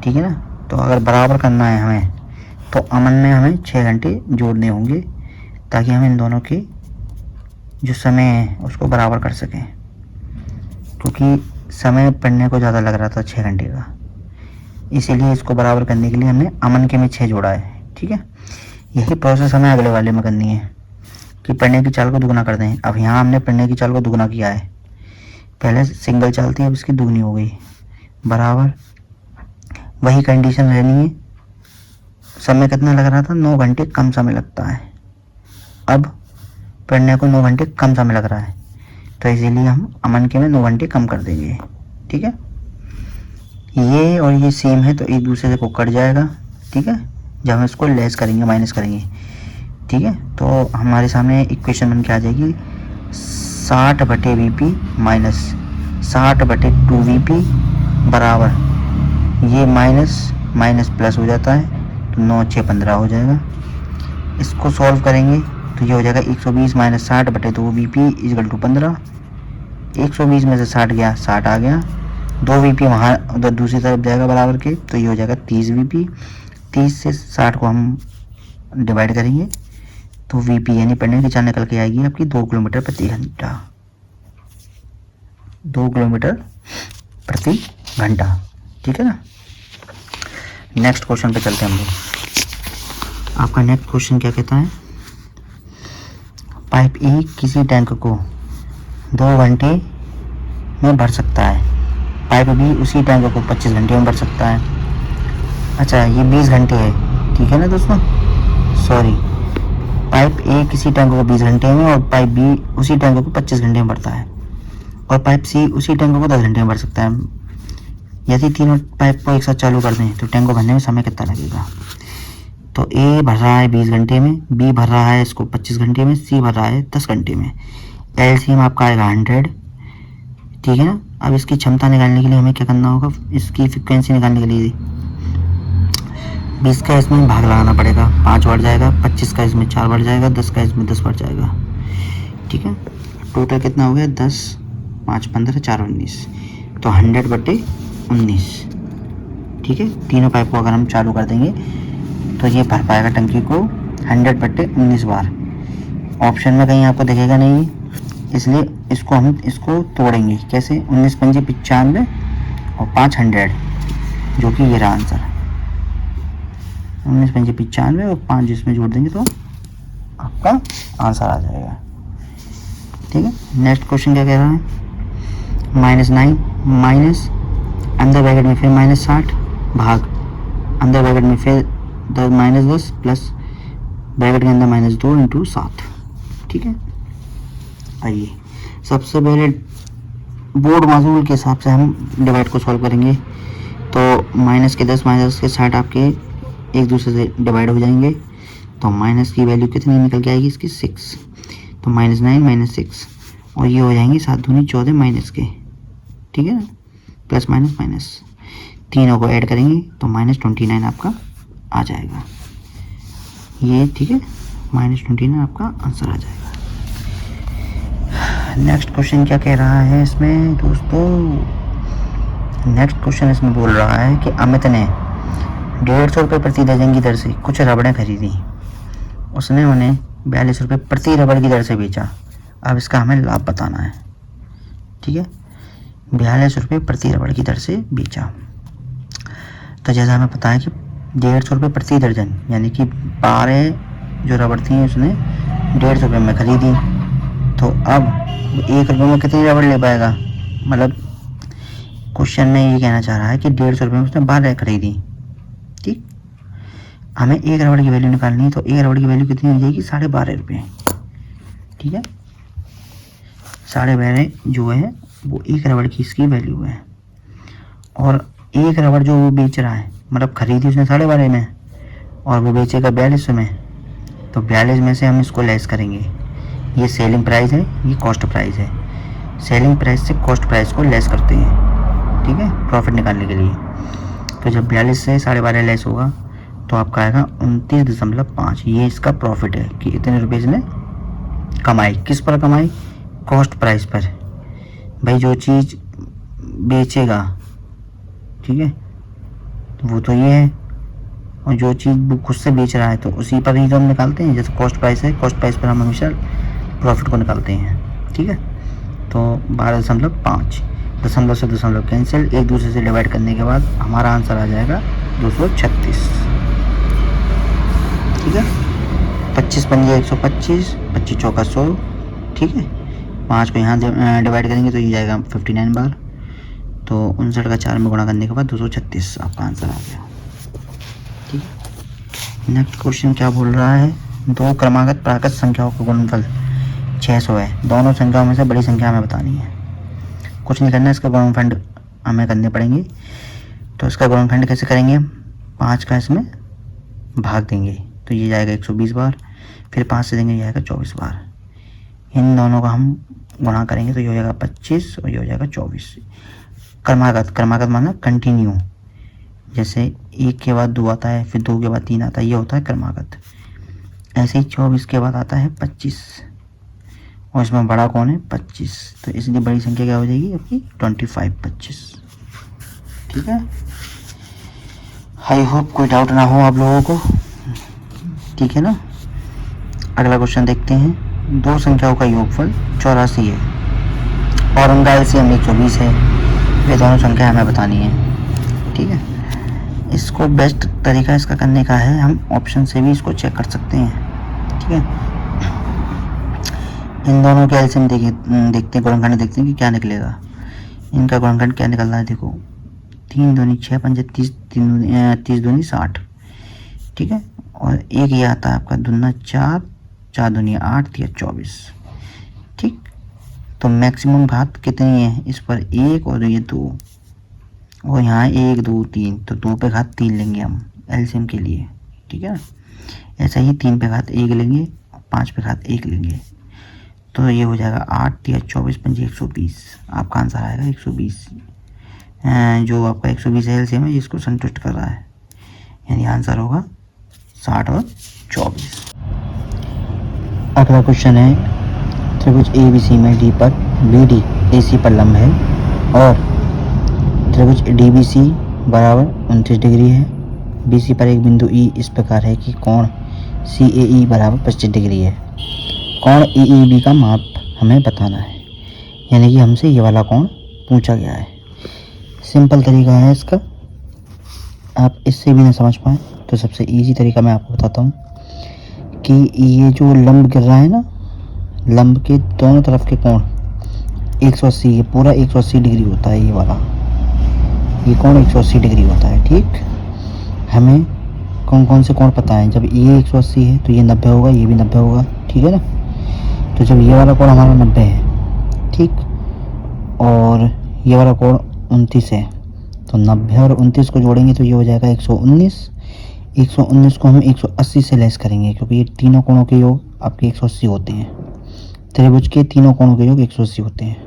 ठीक है ना। तो अगर बराबर करना है हमें तो अमन में हमें 6 घंटे जोड़ने होंगे ताकि हम इन दोनों के जो समय है उसको बराबर कर सकें, क्योंकि समय पिण्य को ज़्यादा लग रहा था 6 घंटे का, इसीलिए इसको बराबर करने के लिए हमने अमन के में 6 जोड़ा है, ठीक है। यही प्रोसेस हमें अगले वाले में करनी है कि पिण्य की चाल को दुगना कर दें। अब यहाँ हमने पिण्य की चाल को दुगना किया है, पहले सिंगल चाल थी अब इसकी दुगनी हो गई, बराबर वही कंडीशन रहनी है। समय कितना लग रहा था, 9 घंटे कम समय लगता है, अब पिण्य को 9 घंटे कम समय लग रहा है तो इसीलिए हम अमन के में 9 घंटे कम कर देंगे, ठीक है। ये और ये सेम है तो एक दूसरे से को कट जाएगा, ठीक है, जब हम इसको लेस करेंगे माइनस करेंगे, ठीक है। तो हमारे सामने इक्वेशन बन के आ जाएगी 60/VP माइनस 60/2VP बराबर, ये माइनस माइनस प्लस हो जाता है तो 9 6 15 हो जाएगा। इसको सॉल्व करेंगे तो ये हो जाएगा 120 माइनस 60/2VP इजकल टू 15, 120 में से 60 गया, 60 आ गया, 2 वीपी वहाँ उधर दूसरी तरफ जाएगा बराबर के, तो ये हो जाएगा 30 वीपी। 30 से 60 को हम डिवाइड करेंगे तो वीपी यानी पेंडेंट की चाल निकल के आएगी आपकी 2 किलोमीटर प्रति घंटा, 2 किलोमीटर प्रति घंटा। ठीक है ना। नेक्स्ट क्वेश्चन पे चलते हैं हम लोग। आपका नेक्स्ट क्वेश्चन क्या कहता है, पाइप ए किसी टैंक को 2 घंटे में भर सकता है, पाइप बी उसी टैंक को 25 घंटे में भर सकता है। अच्छा ये 20 घंटे है, ठीक है ना दोस्तों, सॉरी, पाइप ए किसी टैंक को 20 घंटे में और पाइप बी उसी टैंक को 25 घंटे में भरता है, और पाइप सी उसी टैंक को 10 घंटे में भर सकता है। यदि तीनों पाइप को एक साथ चालू कर दें तो टैंक को भरने में समय कितना लगेगा। तो ए भर रहा है 20 घंटे में, बी भर रहा है इसको 25 घंटे में, सी भर रहा है 10 घंटे में। एलसीएम आपका आएगा 100, ठीक है ना। अब इसकी क्षमता निकालने के लिए हमें क्या करना होगा, इसकी फ्रिक्वेंसी निकालने के लिए 20 का इसमें भाग लगाना पड़ेगा, 5 बढ़ जाएगा, 25 का इसमें 4 बढ़ जाएगा, 10 का इसमें 10 बढ़ जाएगा। ठीक है, टोटल कितना हो गया 10, 5 15, 4 19, तो 100/19। ठीक है, तीनों पाइप को अगर हम चालू कर देंगे तो ये भर पाएगा टंकी को 100/19 बार। ऑप्शन में कहीं आपको दिखेगा नहीं, इसलिए इसको तोड़ेंगे कैसे, 19 पंजे 95 और 5 100, जो कि ये रहा आंसर। 19 पंजे 95 और 5 जिसमें जोड़ देंगे तो आपका आंसर आ जाएगा। ठीक है, नेक्स्ट क्वेश्चन क्या कह रहा है, -9 माइनस अंदर ब्रैकेट में फिर -60 भाग अंदर ब्रैकेट में फिर -10 प्लस ब्रैकेट के अंदर -2 × 7। ठीक है, आइए सबसे पहले बोर्ड मासूल के हिसाब से हम डिवाइड को सॉल्व करेंगे। तो माइनस के 10 माइनस के 60 आपके एक दूसरे से डिवाइड हो जाएंगे, तो माइनस की वैल्यू कितनी निकल के आएगी इसकी 6, तो -9 -6 और ये हो जाएंगे 7 दूनी 14 माइनस के। ठीक है ना, प्लस माइनस माइनस तीनों को ऐड करेंगे तो -29 आपका आ जाएगा ये। ठीक है, -29 आपका आंसर आ जाएगा। नेक्स्ट क्वेश्चन क्या कह रहा है इसमें दोस्तों, नेक्स्ट क्वेश्चन इसमें बोल रहा है कि अमित ने 150 रुपये प्रति दर्जन की दर से कुछ रबड़ें खरीदी, उसने उन्हें 42 रुपये प्रति रबड़ की दर से बेचा। अब इसका हमें लाभ बताना है। ठीक है, 42 रुपये प्रति रबड़ की दर से बेचा, तो जैसा हमें पता है कि 150 रुपये प्रति दर्जन यानी कि 12 जो रबड़ थी उसने 150 रुपये में खरीदी, तो अब 1 रुपये में कितनी रबड़ ले पाएगा, मतलब क्वेश्चन में ये कहना चाह रहा है कि 150 रुपये में उसने 12 खरीदी। ठीक, हमें 1 रबड़ की वैल्यू निकालनी है, तो 1 रबड़ की वैल्यू कितनी हो जाएगी 12.5 रुपये। ठीक है, 12.5 जो है वो 1 रबड़ की इसकी वैल्यू है, और 1 रबड़ जो वो बेच रहा है, मतलब खरीदी उसने 12.5 में और वो बेचेगा 42 में, तो 42 में से हम इसको लेस करेंगे। ये सेलिंग प्राइस है, ये कॉस्ट प्राइस है, सेलिंग प्राइस से कॉस्ट प्राइस को लेस करते हैं। ठीक है, प्रॉफिट निकालने के लिए। तो जब 42 से 12.5 लेस होगा तो आपका आएगा 29.5। ये इसका प्रॉफिट है कि इतने रुपये इसने कमाई। किस पर कमाई, कॉस्ट प्राइस पर। भाई जो चीज़ बेचेगा, ठीक है, तो वो तो ये है, और जो चीज़ वो खुद से बेच रहा है तो उसी पर ही तो हम निकालते हैं। जैसे कॉस्ट प्राइस है, कॉस्ट प्राइस पर हम हमेशा प्रॉफिट को निकालते हैं। ठीक है, तो 12.5 दशमलव से दशमलव कैंसिल, एक दूसरे से डिवाइड करने के बाद हमारा आंसर आ जाएगा 236। ठीक है, 25 पंजे 125, 25 चौका 100। ठीक है, 5 को यहाँ डिवाइड करेंगे तो ये जाएगा 59 बार, तो 59 का 4 में गुणा करने के बाद 236 आपका आंसर आ गया। ठीक है, नेक्स्ट क्वेश्चन क्या बोल रहा है, 2 क्रमागत प्राकृत संख्याओं का गुणनफल 600 है, दोनों संख्याओं में से बड़ी संख्या हमें बतानी है। कुछ नहीं करना, इसका गुणनफल हमें करने पड़ेंगे। तो इसका गुणनफल कैसे करेंगे, 5 का इसमें भाग देंगे तो ये जाएगा 120 बार, फिर 5 से देंगे ये आएगा 24 बार। इन दोनों का हम गुणा करेंगे तो ये हो जाएगा 25 और ये हो जाएगा 24। क्रमागत, क्रमागत माना कंटिन्यू, जैसे 1 के बाद 2 आता है, फिर 2 के बाद 3 आता है, ये होता है क्रमागत। ऐसे ही 24 के बाद आता है 25 और इसमें बड़ा कौन है 25, तो इसलिए बड़ी संख्या क्या हो जाएगी आपकी 25 25। ठीक है, आई होप कोई डाउट ना हो आप लोगों को। ठीक है ना, अगला क्वेश्चन देखते हैं। दो संख्याओं का योगफल 84 है और उनका एलसीएम 120 है, वे दोनों संख्या हमें बतानी है। ठीक है, इसको बेस्ट तरीका इसका करने का है, हम ऑप्शन से भी इसको चेक कर सकते हैं। ठीक है, इन दोनों के एलसीएम देखते हैं, गुणनखंड देखते हैं कि क्या निकलेगा। इनका गुणनखंड क्या निकल रहा है, देखो 3 दूनी 6 पंजे 30, 30 दूनी 60। ठीक है, और एक ये आता है आपका दुना 4, 4 दूनी 8, 3 24। ठीक, तो मैक्सिमम घात कितनी है इस पर 1 और ये 2, और यहाँ 1 2 3, तो 2 पे घात 3 लेंगे हम एलसीएम के लिए। ठीक है, ऐसा ही 3 पे घात 1 लेंगे और 5 पे घात 1 लेंगे, तो ये हो जाएगा 8 3 24 5 120। आपका आंसर आएगा 120। जो आपका 120 एलसीएम है इसको संतुष्ट कर रहा है, यानी आंसर होगा 60 और 24। अगला क्वेश्चन है, त्रिभुज ABC में D पर BD AC पर लंब है और त्रिभुज DBC बराबर 29 डिग्री है। BC पर एक बिंदु E इस प्रकार है कि कोण CAE बराबर 25 डिग्री है। कोण EEB का माप हमें बताना है, यानी कि हमसे ये वाला कोण पूछा गया है। सिंपल तरीका है इसका, आप इससे भी ना समझ पाए तो सबसे इजी तरीका मैं आपको बताता हूँ कि ये जो लंब गिर रहा है ना, लंब के दोनों तरफ के कोण 180, ये पूरा 180 डिग्री होता है, ये वाला ये कोण 180 डिग्री होता है। ठीक, हमें कौन कौन से कोण पता है, जब ये 180 है तो ये 90 होगा, ये भी 90 होगा। ठीक है ना, तो जब ये वाला कोण हमारा 90 है, ठीक, और ये वाला कोण 29 है, तो 90 और 29 को जोड़ेंगे तो ये हो जाएगा 119। 119 को हम 180 से लेस करेंगे, क्योंकि ये तीनों कोणों के योग आपके 180 होते हैं। त्रिभुज के तीनों कोणों के योग 180 होते हैं,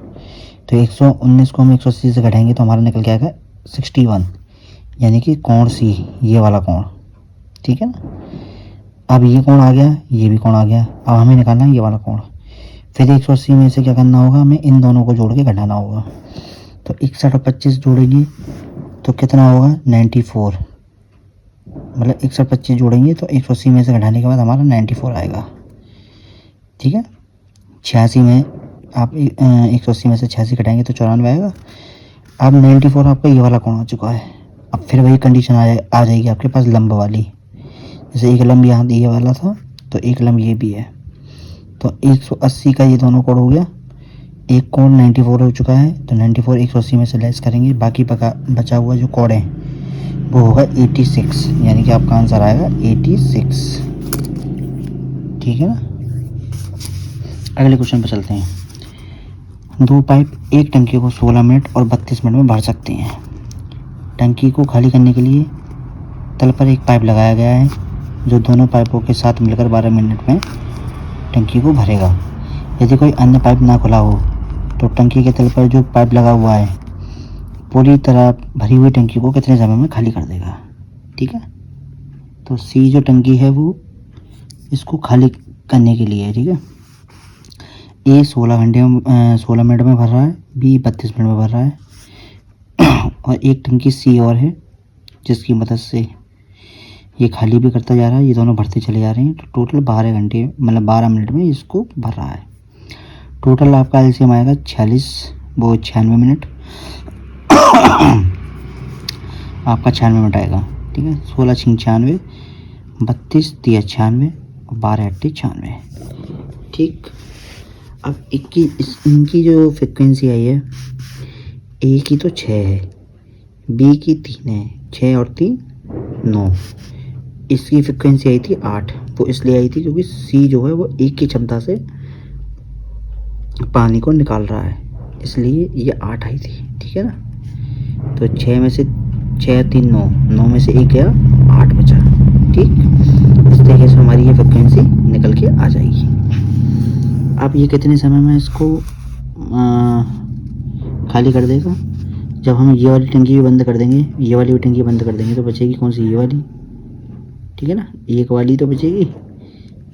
तो 119 को हम 180 से घटाएंगे तो हमारा निकल के आएगा 61, यानी कि कोण C, ये वाला कोण। ठीक है ना, अब ये कोण आ गया, ये भी कोण आ गया, अब हमें निकालना है ये वाला कोण। फिर 180 में से क्या करना होगा, हमें इन दोनों को जोड़ के घटाना होगा। तो 61 और 25 जोड़ेंगे तो कितना होगा 94, मतलब 61 25 जोड़ेंगे तो 180 में से घटाने के बाद हमारा 94 आएगा। ठीक है, 86 में आप 180 में से 86 घटाएंगे तो 94 आएगा। अब 94 आपका ये वाला कोण आ चुका है। अब फिर वही कंडीशन आ जाएगी आपके पास लंब वाली, जैसे एक लंब यहाँ ये वाला था तो एक लंब ये भी है, तो 180 का ये दोनों कोण हो गया, एक कोण 94 हो चुका है, तो 94 180 में से लेस करेंगे, बाकी बचा हुआ जो कोण है वो होगा 86, यानी कि आपका आंसर आएगा 86। ठीक है ना, अगले क्वेश्चन पर चलते हैं। दो पाइप एक टंकी को 16 मिनट और 32 मिनट में भर सकते हैं। टंकी को खाली करने के लिए तल पर एक पाइप लगाया गया है जो दोनों पाइपों के साथ मिलकर 12 मिनट में टंकी को भरेगा। यदि कोई अन्य पाइप ना खुला हो तो टंकी के तल पर जो पाइप लगा हुआ है पूरी तरह भरी हुई टंकी को कितने समय में खाली कर देगा। ठीक है, तो C जो टंकी है वो इसको खाली करने के लिए है। ठीक है, A 16 मिनट में भर रहा है, B 32 मिनट में भर रहा है और एक टंकी C और है जिसकी मदद से ये खाली भी करता जा रहा है, ये दोनों भरते चले जा रहे हैं। तो टोटल 12 घंटे मतलब 12 मिनट में इसको भर रहा है। टोटल आपका एलसीएम आएगा 96 मिनट आपका 96 मिनट आएगा। ठीक है, 16 6 96, 32 3 96 और 12 8 96। ठीक, अब इनकी जो फ्रिक्वेंसी आई है, ए की तो 6 है, बी की 3 है, 6 और 3 9। इसकी फ्रिक्वेंसी आई थी 8, वो इसलिए आई थी क्योंकि सी जो है वो 1 की क्षमता से पानी को निकाल रहा है, इसलिए ये 8 आई थी। ठीक है ना, तो 6 में से 6 3 9, 9 में से 1 गया, 8 बचा। ठीक, इस तरीके से हमारी ये फ्रिक्वेंसी निकल के आ जाएगी। अब ये कितने समय में इसको खाली कर देगा, जब हम ये वाली टंकी भी बंद कर देंगे, ये वाली भी टंकी बंद कर देंगे तो बचेगी कौन सी, ये वाली। ठीक है ना, एक वाली तो बचेगी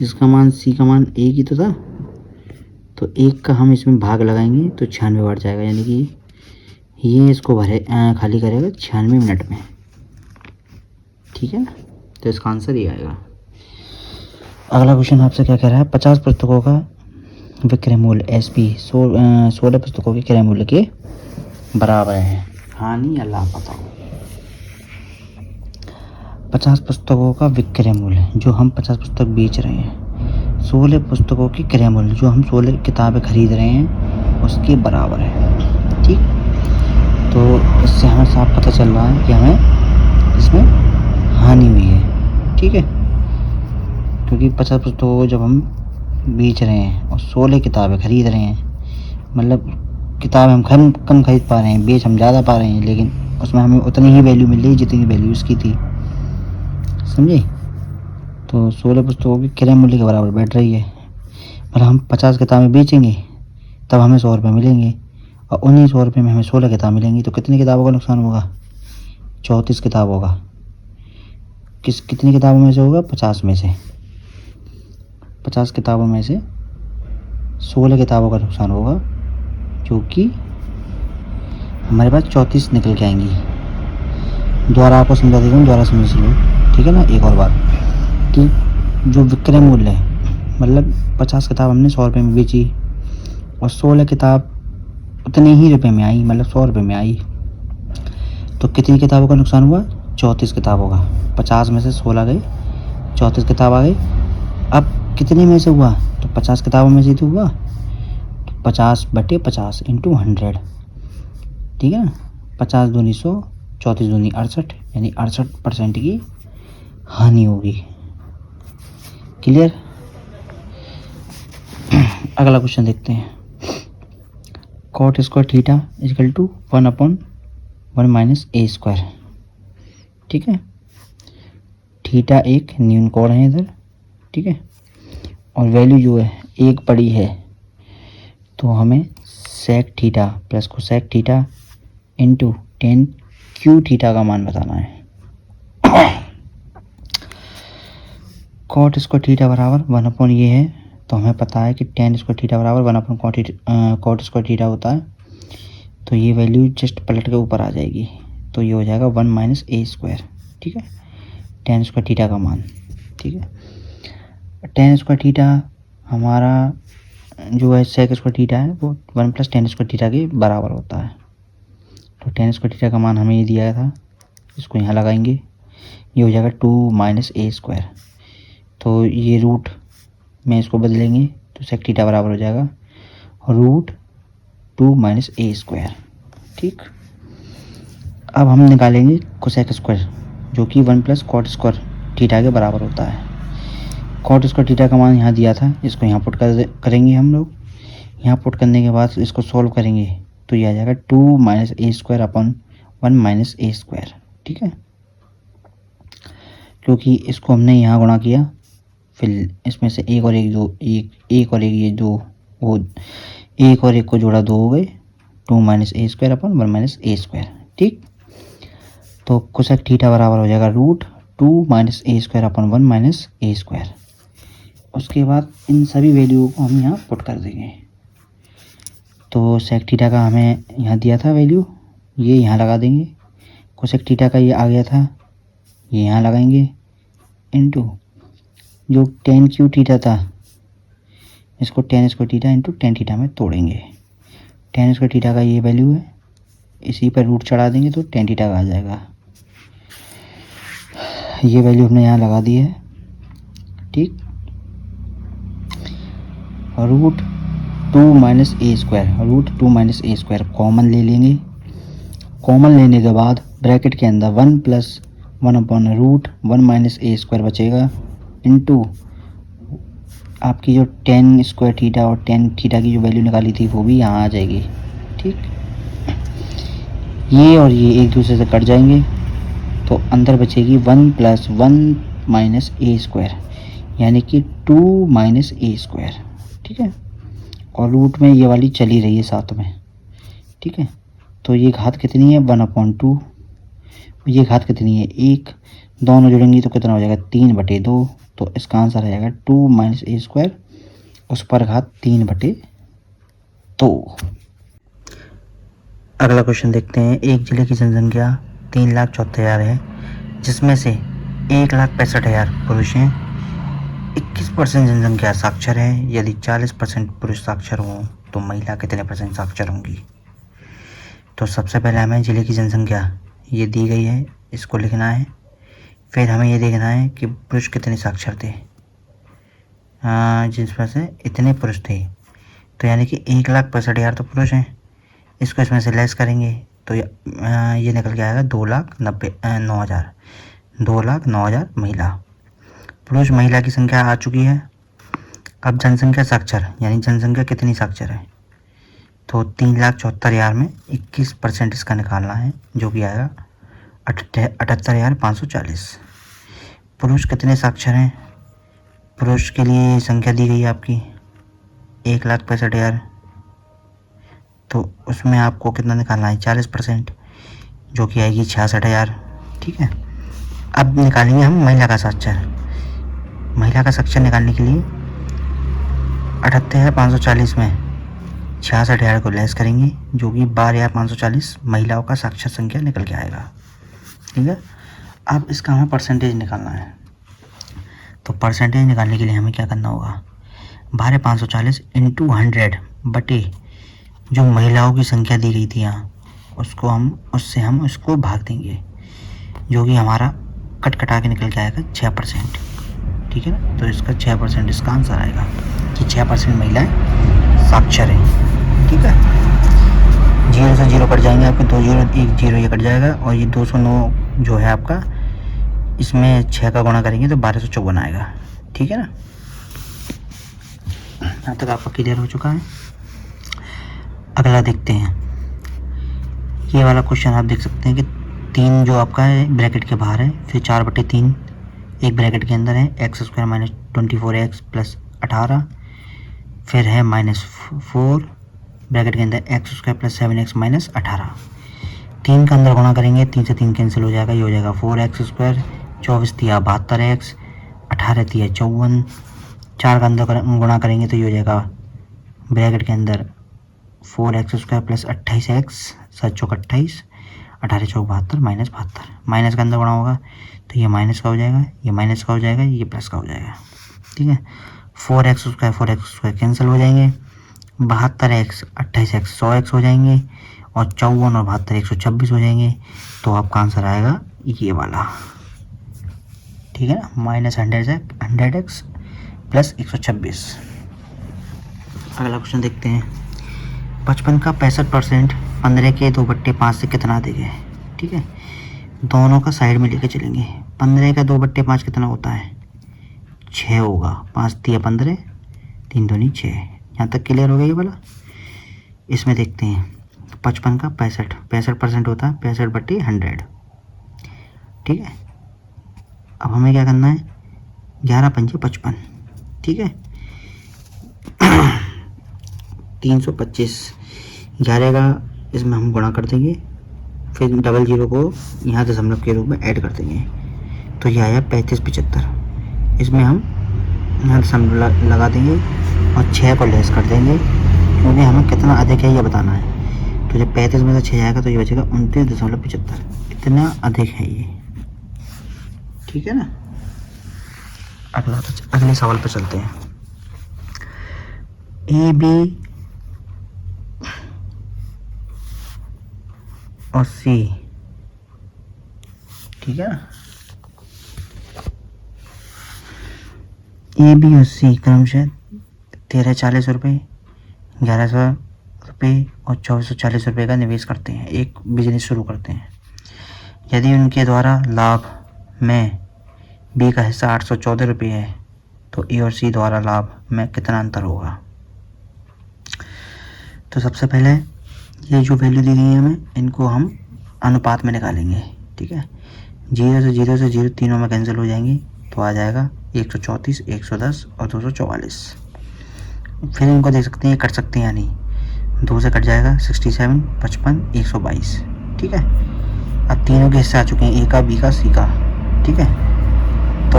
जिसका मान C का मान 1 ही तो था, तो 1 का हम इसमें भाग लगाएंगे तो 96 बढ़ जाएगा, यानी कि ये इसको भरे खाली करेगा 96 मिनट में। ठीक है, तो इसका आंसर ये आएगा। अगला क्वेश्चन आपसे क्या कह रहा है, 50 पुस्तकों का विक्रय मूल्य एसपी 16 पुस्तकों के क्रय मूल्य के बराबर है। हानि या लाभ बताओ। 50 पुस्तकों का विक्रय मूल्य, जो हम 50 पुस्तक बेच रहे हैं, 16 पुस्तकों की क्रय मूल्य, जो हम 16 किताबें खरीद रहे हैं, उसके बराबर है। ठीक, तो इससे हमें साफ पता चल रहा है कि हमें इसमें हानि हुई है। ठीक है, क्योंकि 50 पुस्तकों को जब हम बेच रहे हैं और 16 किताबें खरीद रहे हैं, मतलब किताबें हम कम खरीद पा रहे हैं, बेच हम ज़्यादा पा रहे हैं, लेकिन उसमें हमें उतनी ही वैल्यू मिल रही है जितनी वैल्यू उसकी थी। समझे? तो 16 पुस्तकों की क्रय मूल्य के बराबर बैठ रही है। मतलब हम 50 किताबें बेचेंगे तब हमें 100 रुपये मिलेंगे, और उन्हीं 100 रुपये में हमें 16 किताब मिलेंगी। तो कितनी किताबों का नुकसान होगा? 34 किताबों का। कितनी किताबों में से होगा? 50 में से। 50 किताबों में से 16 किताबों का नुकसान होगा, जो कि हमारे पास 34 निकल के आएंगी। दोबारा आपको समझा देता हूँ, दोबारा समझ लो। ठीक है ना? एक और बात कि जो विक्रय मूल्य है, मतलब 50 किताब हमने 100 रुपये में बेची और 16 किताब उतने ही रुपये में आई, मतलब 100 रुपये में आई, तो कितनी किताबों का नुकसान हुआ? 34 किताबों का। 50 में से 16 गए, 34 किताब आ गई। अब कितने में से हुआ? तो 50 किताबों में से तो हुआ, तो 50/50 इंटू 100। ठीक है ना? 50 दूनी 100, 34 दूनी 68, यानी 68% की हानि होगी। क्लियर? अगला क्वेश्चन देखते हैं। cot square theta equal to 1/1 - a²। ठीक है, थीटा एक न्यून कोण है इधर। ठीक है, और वैल्यू जो है एक पड़ी है, तो हमें sec theta plus cosec theta into ten q theta का मान बताना है। कॉट स्क्वायर थीटा बराबर 1 ये है, तो हमें पता है कि टेन स्क्वायर थीटा बराबर 1 कॉट स्क्वायर थीटा होता है। तो ये वैल्यू जस्ट पलट के ऊपर आ जाएगी, तो ये हो जाएगा 1 - a²। ठीक है, टेन स्क्वायर थीटा का मान। ठीक है, टेन स्क्वायर थीटा हमारा जो है सेक स्क्वायर थीटा है, वो 1 + टेन स्क्वायर थीटा के बराबर होता है। तो टेन स्क्वायर थीटा का मान हमें ये दिया था, इसको यहाँ लगाएंगे, ये हो जाएगा 2 - a²। तो ये रूट में इसको बदलेंगे तो सेक थीटा बराबर हो जाएगा √2 - a²। ठीक, अब हम निकालेंगे कोसेक स्क्वायर, जो कि 1 + कॉट स्क्वायर थीटा के बराबर होता है। कॉट स्क्वायर थीटा का मान यहाँ दिया था, इसको यहाँ पुट करेंगे हम लोग। यहाँ पुट करने के बाद इसको सॉल्व करेंगे तो ये आ जाएगा 2 - a² / 1 - a²। ठीक है, क्योंकि इसको हमने यहाँ गुणा किया, फिर इसमें से एक और एक ये दो, वो एक और एक को जोड़ा 2 हो गए, 2 - a² / 1 - a²। ठीक, तो कोसेक थीटा बराबर हो जाएगा √2 - a² / 1 - a²। उसके बाद इन सभी वैल्यू को हम यहाँ पुट कर देंगे। तो सेक थीटा का हमें यहाँ दिया था वैल्यू, ये यहाँ लगा देंगे। कोसेक थीटा का ये आ गया था, ये यहाँ लगाएंगे, इनटू जो टेन क्यू थीटा था, इसको ten square theta into tan theta में तोड़ेंगे। टेन स्क्वायर थीटा का ये वैल्यू है, इसी पर रूट चढ़ा देंगे तो टेन थीटा का आ जाएगा। ये वैल्यू हमने यहाँ लगा दी है। ठीक, √2 - a² कॉमन ले लेंगे। कॉमन लेने के बाद ब्रैकेट के अंदर 1 + 1/√1 - a² बचेगा, इनटू आपकी जो टेन स्क्वायर थीटा और टेन थीटा की जो वैल्यू निकाली थी वो भी यहाँ आ जाएगी। ठीक, ये और ये एक दूसरे से कट जाएंगे, तो अंदर बचेगी 1 + 1 - a², यानी कि 2 - a²। ठीक है, और रूट में ये वाली चली रही है साथ में। ठीक है, तो ये घात कितनी है? 1/2। ये घात कितनी है? 1। दोनों जुड़ेंगी तो कितना हो जाएगा? 3/2। तो इसका आंसर आ जाएगा 2 - a², उस पर घात 3/2। तो अगला क्वेश्चन देखते हैं। एक जिले की जनसंख्या 3,74,000 है, जिसमें से 1,65,000 पुरुष हैं। 21% जनसंख्या साक्षर है। यदि 40% पुरुष साक्षर हों तो महिला कितने परसेंट साक्षर होंगी? तो सबसे पहले हमें जिले की जनसंख्या ये दी गई है, इसको लिखना है। फिर हमें ये देखना है कि पुरुष कितने साक्षर थे, जिसमें से इतने पुरुष थे, तो यानी कि 1,65,000 तो पुरुष हैं। इसको इसमें से लेस करेंगे तो ये निकल के आएगा 2,09,000 महिला। पुरुष महिला की संख्या आ चुकी है। अब जनसंख्या साक्षर यानी जनसंख्या कितनी साक्षर है, तो 3,74,000 में 21% इसका निकालना है, जो कि आएगा 78,540। पुरुष कितने साक्षर हैं? पुरुष के लिए संख्या दी गई है आपकी 1,65,000, तो उसमें आपको कितना निकालना है 40%, जो कि आएगी 66,000। ठीक है, अब निकालेंगे हम महिला का साक्षर। महिला का साक्षर निकालने के लिए 78,540 में 66,000 को लेस करेंगे, जो कि 12,540 महिलाओं का साक्षर संख्या निकल के आएगा। ठीक है, अब इसका हमें परसेंटेज निकालना है। तो परसेंटेज निकालने के लिए हमें क्या करना होगा, 12,540 इंटू 100 बटे जो महिलाओं की संख्या दी गई थी यहाँ, उससे हम उसको भाग देंगे, जो कि हमारा कटा के निकल के आएगा 6%। ठीक है ना, तो इसका 6% इसका आंसर आएगा कि 6% महिलाएं साक्षर हैं। ठीक है, 0 से 0 कट जाएंगे आपके, 2 0 1 0 ये कट जाएगा, और ये 209 जो है आपका, इसमें 6 का गुणा करेंगे तो 1254 आएगा। ठीक है ना, यहाँ तक आपका क्लियर हो चुका है। अगला देखते हैं। ये वाला क्वेश्चन आप देख सकते हैं कि 3 जो आपका है ब्रैकेट के बाहर है, फिर 4/3 एक ब्रैकेट के अंदर है, x² माइनस 24x प्लस 18, फिर है -4 ब्रैकेट के अंदर x² प्लस 7x माइनस 18। 3 का अंदर गुणा करेंगे, 3 से 3 कैंसिल हो जाएगा, ये हो जाएगा 4x², 24 दिया 72x, 18 दिया 54। 4 का अंदर गुणा करेंगे तो ये हो जाएगा ब्रैकेट के अंदर 4x² प्लस 28x, 7 चौक 28, 18 चौक 72 माइनस 72। माइनस का अंदर गुणा होगा तो ये माइनस का हो जाएगा, ये माइनस का हो जाएगा, ये प्लस का हो जाएगा। ठीक है, 4x² कैंसिल हो जाएंगे, 72x 28x 100x हो जाएंगे, और 54 और 72 126 हो जाएंगे। तो आपका आंसर आएगा ये वाला। ठीक है ना, -100x प्लस 126। अगला क्वेश्चन देखते हैं। 55 का 65% 15 के 2/5 से कितना देंगे? ठीक है, दोनों का साइड में लेके चलेंगे। 15 का 2/5 कितना होता है? 6 होगा। 5 दिया 15, 3 दूनी 6। यहाँ तक क्लियर हो गया ये वाला। इसमें देखते हैं 55 का 65% होता है 65/100। ठीक है, अब हमें क्या करना है, 11 पंजे 55। ठीक है, 325 11 का इसमें हम गुणा कर देंगे, फिर 00 को यहाँ दशमलव के रूप में ऐड कर देंगे, तो ये आया 3575। इसमें हम यहाँ दशमलव लगा देंगे और 6 को लेस कर देंगे, क्योंकि हमें कितना अधिक है ये बताना है। तो जब 35 में से 6 जाएगा तो ये बचेगा 29.75। इतना अधिक है ये। ठीक है ना, अगले सवाल पर चलते हैं। ए बी और सी, ठीक है ना, ए बी और सी क्रमशः 1340 रुपये, 1100 रुपये और 2440 रुपये का निवेश करते हैं, एक बिजनेस शुरू करते हैं। यदि उनके द्वारा लाभ में बी का हिस्सा 814 रुपये है, तो ए और सी द्वारा लाभ में कितना अंतर होगा? तो सबसे पहले ये जो वैल्यू दी गई है हमें, इनको हम अनुपात में निकालेंगे। ठीक है, 0 से 0 तीनों में कैंसिल हो जाएंगे, तो आ जाएगा 134, 110 और 244। फिर इनको देख सकते हैं, कट सकते हैं या नहीं। 2 से कट जाएगा 67, 55, 122। ठीक है, अब तीनों के हिस्से आ चुके हैं, ए का, बी का, सी का। ठीक है, तो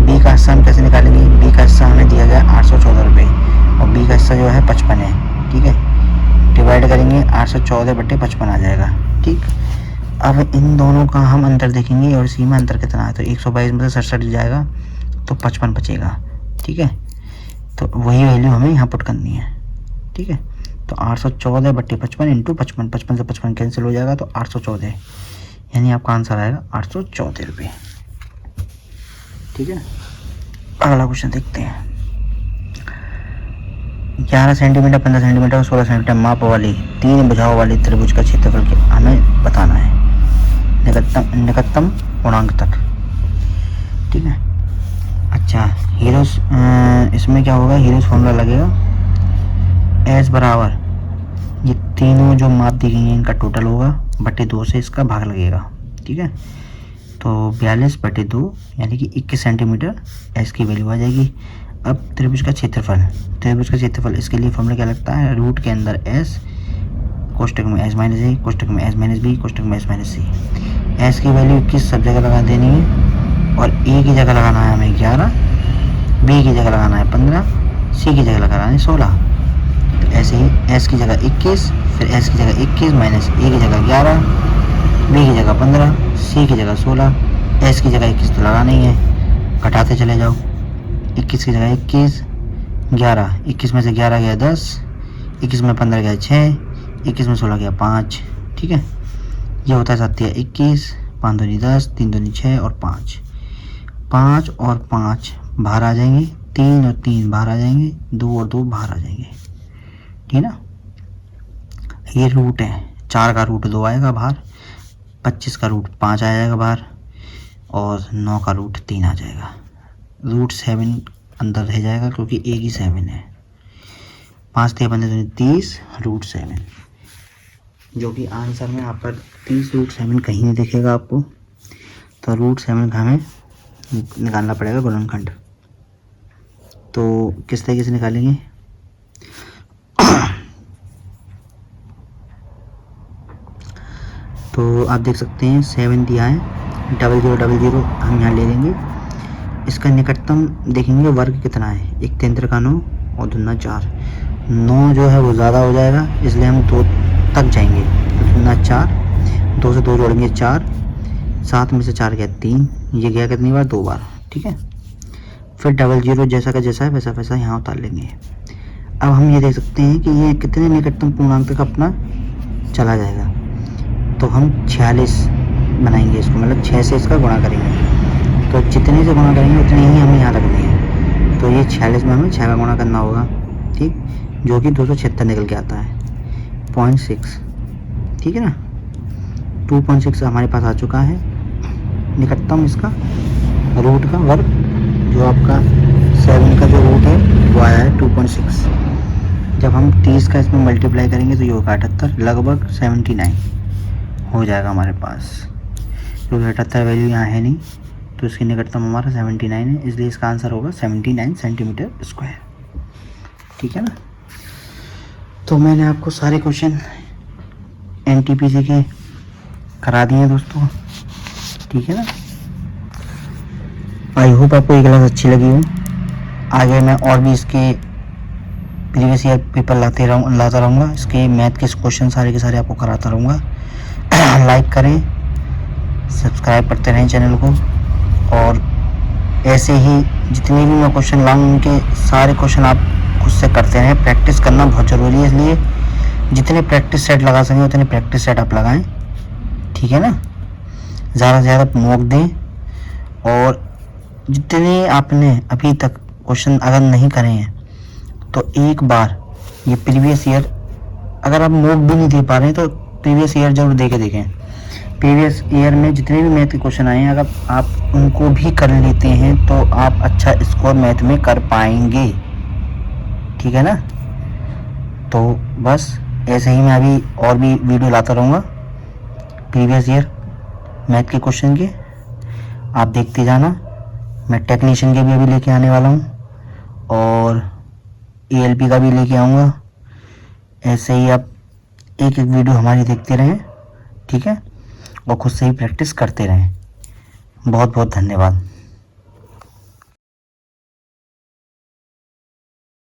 बी का हिस्सा हम कैसे निकालेंगे? बी का हिस्सा हमें दिया गया 814 रुपये और बी का हिस्सा जो है 55 है, ठीक है, डिवाइड करेंगे 814/55 आ जाएगा। ठीक, अब इन दोनों का हम अंतर देखेंगे और इसी में अंतर कितना है, तो 122 में से 67 जाएगा तो 55 बचेगा। ठीक है, तो वही वैल्यू हमें यहाँ पुट करनी है। ठीक है, तो 814/55 इंटू 55, 55 से 55 कैंसिल हो जाएगा तो 814, यानी आपका आंसर आएगा 814 रुपये। ठीक है, अगला क्वेश्चन देखते हैं। 11 सेंटीमीटर, 15 सेंटीमीटर और 16 सेंटीमीटर माप वाली 3 भुजाओं वाली त्रिभुज का क्षेत्रफल हमें बताना है निकटतम पूर्णांक तक। ठीक है, अच्छा हीरोस, इसमें क्या होगा, हीरोस फॉर्मूला लगेगा एस बराबर ये तीनों जो माप दी गई हैं इनका टोटल होगा बटे 2 से इसका भाग लगेगा। ठीक है, तो 42/2 यानी कि 21 सेंटीमीटर एस की वैल्यू आ जाएगी। अब त्रिभुज का क्षेत्रफल इसके लिए फॉर्मूला क्या लगता है, रूट के अंदर एस, कोष्टक में एस माइनस ए, कोष्टक में एस माइनस बी, कोष्टक में एस माइनस सी। एस की वैल्यू 21 सब जगह लगा देनी है और ए की जगह लगाना है हमें 11, बी की जगह लगाना है 15, सी की जगह लगाना है 16। तो ऐसे ही एस की जगह 21, फिर एस की जगह 21 माइनस ए की जगह 11, बी की जगह 15, सी की जगह 16, एस की जगह 21 तो लगाना ही है, घटाते चले जाओ। 21 की जगह 21, 11, 21 में से 11 गया 10, 21 में 15 गया 6, 21 में 16 गया 5। ठीक है, ये होता है 7 या 21, 5 दूनी 10, 3 दूनी 6 और 5, 5 और 5 बाहर आ जाएंगे, 3 और 3 बाहर आ जाएंगे, 2 और 2 बाहर आ जाएंगे। ठीक है ना, ये रूट है, 4 का रूट 2 आएगा बाहर, 25 का रूट 5 आ जाएगा बाहर और 9 का रूट 3 आ जाएगा। रूट 7 अंदर रह जाएगा क्योंकि एक ही 7 है। 5 × 15 = 30 रूट 7, जो कि आंसर में यहाँ पर 30 रूट 7 कहीं नहीं दिखेगा आपको, तो रूट 7 का हमें निकालना पड़ेगा गुणनखंड। तो किस तरीके से निकालेंगे, तो आप देख सकते हैं 7 दिया है, 0000 हम यहाँ ले लेंगे। इसका निकटतम देखेंगे वर्ग कितना है, 1 3 का 9 और 2 9 4, 9 जो है वो ज़्यादा हो जाएगा इसलिए हम 2 तक जाएंगे, तो 2 9 4, 2 से 2 जोड़ेंगे 4, 7 में से 4 गया 3, ये गया कितनी बार, 2 बार। ठीक है, फिर 00 जैसा का जैसा है वैसा वैसा यहाँ उतार लेंगे। अब हम ये देख सकते हैं कि ये कितने निकटतम पूर्णांक तक अपना चला जाएगा, तो हम 46 बनाएंगे इसको, मतलब 6 से इसका गुणा करेंगे, तो जितने से गुणा करेंगे उतने ही हमें यहाँ रखने हैं। तो ये 46 में हमें 6 का गुणा करना होगा, ठीक, जो कि 276 निकल के आता है, 0.6। ठीक है ना, 2.6 हमारे पास आ चुका है निकटतम इसका रूट का वर्ग, जो आपका 7 का जो रूट है वो आया है 2.6। जब हम 30 का इसमें मल्टीप्लाई करेंगे तो ये होगा 78, लगभग 79 हो जाएगा हमारे पास, क्योंकि 78 वैल्यू यहाँ है नहीं, तो इसकी निकटतम हमारा 79 है, इसलिए इसका आंसर होगा 79 सेंटीमीटर स्क्वायर। ठीक है ना, तो मैंने आपको सारे क्वेश्चन एनटीपीसी के करा दिए हैं दोस्तों। ठीक है ना, आई होप आपको ये क्लास अच्छी लगी हो। आगे मैं और भी इसके प्रीवियस ईयर पेपर लाता रहूँगा, इसके मैथ के क्वेश्चन सारे के सारे आपको कराता रहूँगा। लाइक करें, सब्सक्राइब करते रहें चैनल को, और ऐसे ही जितने भी मैं क्वेश्चन लाऊँ उनके सारे क्वेश्चन आप खुद से करते रहें। प्रैक्टिस करना बहुत ज़रूरी है, इसलिए जितने प्रैक्टिस सेट लगा सकें उतने प्रैक्टिस सेट आप लगाएं। ठीक है ना, ज़्यादा से ज़्यादा मॉक दें, और जितने आपने अभी तक क्वेश्चन अगर नहीं करे हैं तो एक बार ये प्रीवियस ईयर, अगर आप मॉक भी नहीं दे पा रहे हैं तो प्रीवियस ईयर जरूर दे के देखें। प्रीवियस ईयर में जितने भी मैथ के क्वेश्चन आए हैं अगर आप उनको भी कर लेते हैं तो आप अच्छा स्कोर मैथ में कर पाएंगे। ठीक है ना, तो बस ऐसे ही मैं अभी और भी वीडियो लाता रहूँगा प्रीवियस ईयर मैथ के क्वेश्चन के, आप देखते जाना। मैं टेक्नीशियन के भी अभी लेके आने वाला हूँ और ALP का भी लेके आऊँगा। ऐसे ही आप एक एक वीडियो हमारी देखते रहें, ठीक है, और खुद से ही प्रैक्टिस करते रहें। बहुत बहुत धन्यवाद।